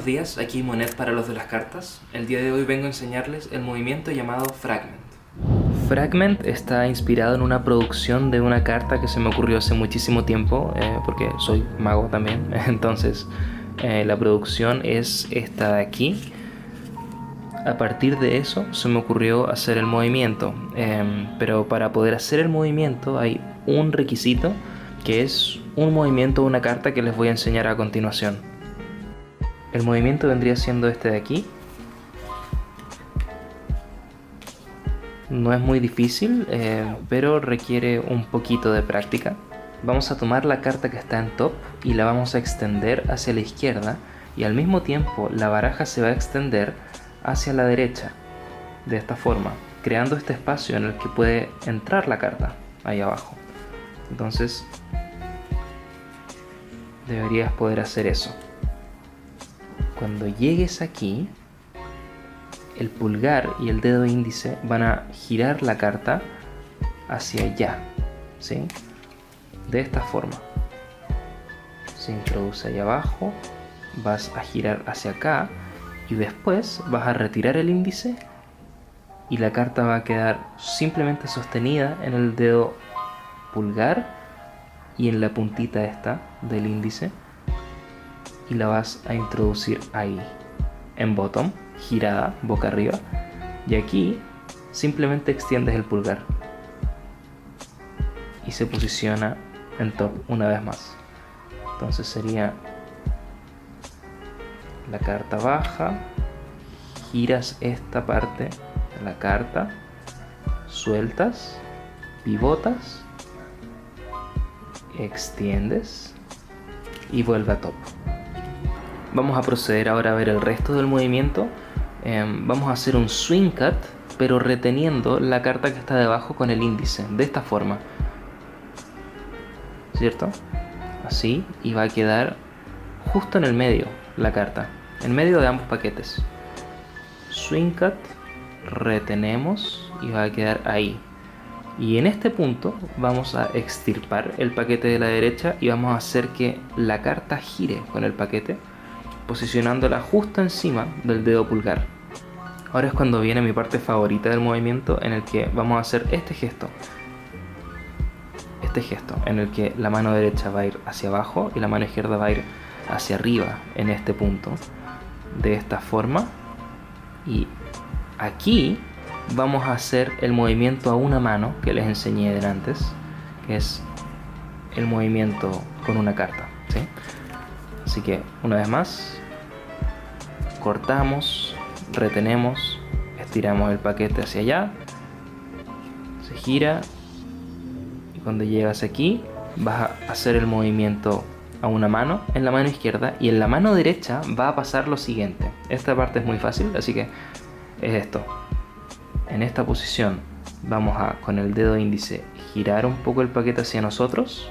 días, aquí Monet para los de las cartas. El día de hoy vengo a enseñarles el movimiento llamado Fragment. Fragment está inspirado en una producción de una carta que se me ocurrió hace muchísimo tiempo, porque soy mago también. Entonces la producción es esta de aquí. A partir de eso se me ocurrió hacer el movimiento, pero para poder hacer el movimiento hay un requisito, que es un movimiento de una carta que les voy a enseñar a continuación. El movimiento vendría siendo este de aquí. No es muy difícil, pero requiere un poquito de práctica. Vamos a tomar la carta que está en top y la vamos a extender hacia la izquierda, y al mismo tiempo la baraja se va a extender hacia la derecha, de esta forma, creando este espacio en el que puede entrar la carta, ahí abajo. Entonces deberías poder hacer eso. Cuando llegues aquí, el pulgar y el dedo índice van a girar la carta hacia allá, ¿sí? De esta forma. Se introduce ahí abajo, vas a girar hacia acá y después vas a retirar el índice y la carta va a quedar simplemente sostenida en el dedo pulgar y en la puntita esta del índice, y la vas a introducir ahí en bottom, girada boca arriba, y aquí simplemente extiendes el pulgar y se posiciona en top una vez más. Entonces sería la carta baja, giras esta parte de la carta, sueltas, pivotas, extiendes y vuelve a top. Vamos a proceder ahora a ver el resto del movimiento. Vamos a hacer un swing cut, pero reteniendo la carta que está debajo con el índice, de esta forma, ¿cierto? Así, y va a quedar justo en el medio la carta, en medio de ambos paquetes. Swing cut, retenemos y va a quedar ahí. Y en este punto vamos a extirpar el paquete de la derecha y vamos a hacer que la carta gire con el paquete, posicionándola justo encima del dedo pulgar. Ahora es cuando viene mi parte favorita del movimiento, en el que vamos a hacer este gesto en el que la mano derecha va a ir hacia abajo y la mano izquierda va a ir hacia arriba en este punto, de esta forma. Y aquí vamos a hacer el movimiento a una mano que les enseñé de antes, que es el movimiento con una carta, ¿sí? Así que una vez más, cortamos, retenemos, estiramos el paquete hacia allá, se gira, y cuando llegas aquí vas a hacer el movimiento a una mano en la mano izquierda, y en la mano derecha va a pasar lo siguiente. Esta parte es muy fácil, así que es esto. En esta posición vamos a, con el dedo índice, girar un poco el paquete hacia nosotros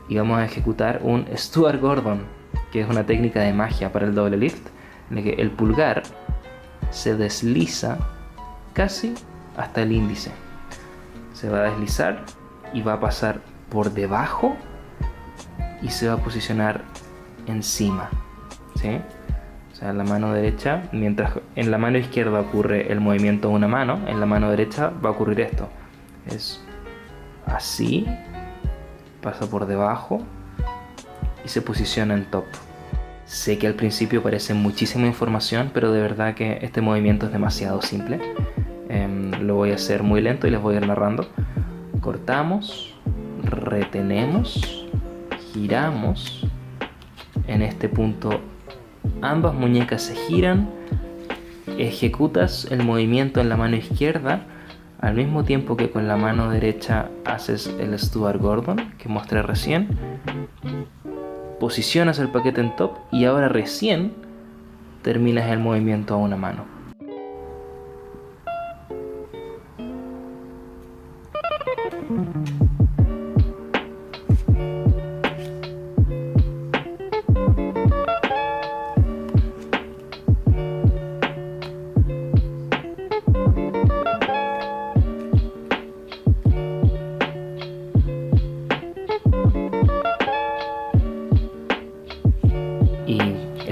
y vamos a ejecutar un Stuart Gordon, que es una técnica de magia para el doble lift, en el que el pulgar se desliza casi hasta el índice. Se va a deslizar y va a pasar por debajo y se va a posicionar encima, ¿sí? O sea, en la mano derecha, mientras en la mano izquierda ocurre el movimiento de una mano, en la mano derecha va a ocurrir esto. Es así, pasa por debajo y se posiciona en top. Sé que al principio parece muchísima información, pero de verdad que este movimiento es demasiado simple. Lo voy a hacer muy lento y les voy a ir narrando. Cortamos, retenemos, giramos. En este punto ambas muñecas se giran, ejecutas el movimiento en la mano izquierda al mismo tiempo que con la mano derecha haces el Stuart Gordon que mostré recién. Posicionas el paquete en top y ahora recién terminas el movimiento a una mano.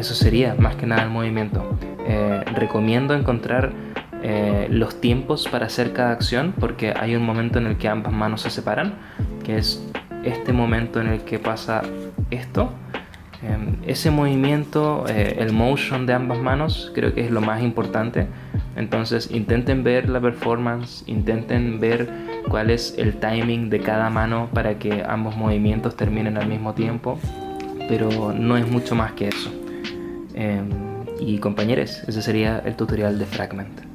eso eso sería más que nada el movimiento. Recomiendo encontrar los tiempos para hacer cada acción, porque hay un momento en el que ambas manos se separan, que es este momento en el que pasa esto. Ese movimiento, el motion de ambas manos, creo que es lo más importante. Entonces intenten ver la performance, intenten ver cuál es el timing de cada mano para que ambos movimientos terminen al mismo tiempo, pero no es mucho más que eso. Y compañeros, ese sería el tutorial de Fragment.